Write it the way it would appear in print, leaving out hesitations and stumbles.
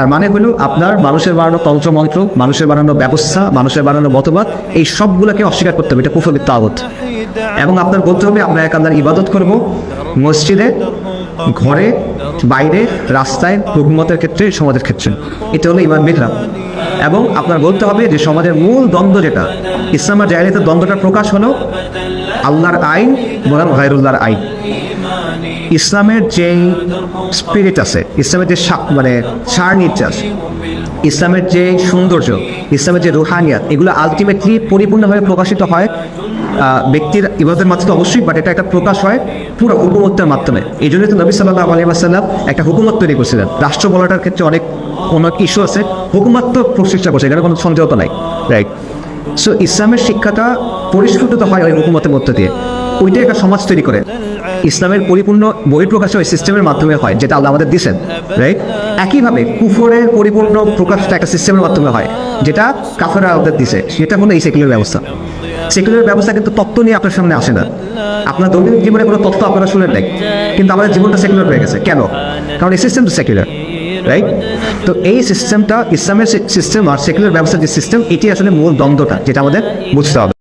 তার মানে হলো আপনার মানুষের বানানো তন্ত্রমন্ত্র, মানুষের বানানো ব্যবস্থা, মানুষের বানানো মতবাদ, এই সবগুলোকে অস্বীকার করতে হবে। এটা কুফর বিত তাগুত। এবং আপনার বলতে হবে আমরা এক আল্লাহর ইবাদত করব মসজিদে, ঘরে, বাইরে, রাস্তায়, হুকুমতের ক্ষেত্রে, সমাজের ক্ষেত্রে। এটা হলো ইমান বিধরাম। এবং আপনার বলতে হবে যে সমাজের মূল দ্বন্দ্ব যেটা ইসলাম আর জাহেলিয়াতের দ্বন্দ্বটার প্রকাশ হলো আল্লাহর আইন বনাম গায়রুল্লাহর আইন। ইসলামের যে স্পিরিট আছে, ইসলামের যে মানে সার নির্যাস, ইসলামের যে সৌন্দর্য, ইসলামের যে রুহানিয়াত, এগুলো আলটিমেটলি পরিপূর্ণভাবে প্রকাশিত হয় ব্যক্তির ইবাদতের মাধ্যমে তো অবশ্যই, বাট এটা একটা প্রকাশ হয় পুরো হুকুমতের মাধ্যমে। এই জন্যই তো নবী সাল্লাল্লাহু আলাইহি ওয়াসাল্লাম একটা হুকুমত তৈরি করছিলেন। রাষ্ট্র বলাটার ক্ষেত্রে অনেক ইস্যু আছে, হুকুমত তো প্রতিষ্ঠা করছে, এখানে কোনো সন্দেহ তো নাই, রাইট? সো ইসলামের শিক্ষাটা পরিস্ফুটিত হয় ওই হুকুমতের মধ্য দিয়ে, ওইটাই একটা সমাজ তৈরি করে। ইসলামের পরিপূর্ণ বহিঃপ্রকাশ ওই সিস্টেমের মাধ্যমে হয়, যেটা আল্লাহ আমাদের দিয়েছেন, রাইট? একইভাবে কুফরের পরিপূর্ণ প্রকাশটা একটা সিস্টেমের মাধ্যমে হয়, যেটা কাফেররা আমাদের দিছে, সেটা হলো এই সেকুলার ব্যবস্থা। সেকুলার ব্যবস্থা কিন্তু তত্ত্ব নিয়ে আপনার সামনে আসে না। আপনার দৈনন্দিন জীবনে কোনো তত্ত্ব আপনারা শুনেন নাই, কিন্তু আমাদের জীবনটা সেকুলার হয়ে গেছে। কেন? কারণ এই সিস্টেম তো সেকুলার, রাইট? তো এই সিস্টেমটা, ইসলামের সিস্টেম আর সেকুলার ব্যবস্থার যে সিস্টেম, এটি আসলে মূল দ্বন্দ্বটা, যেটা আমাদের বুঝতে হবে।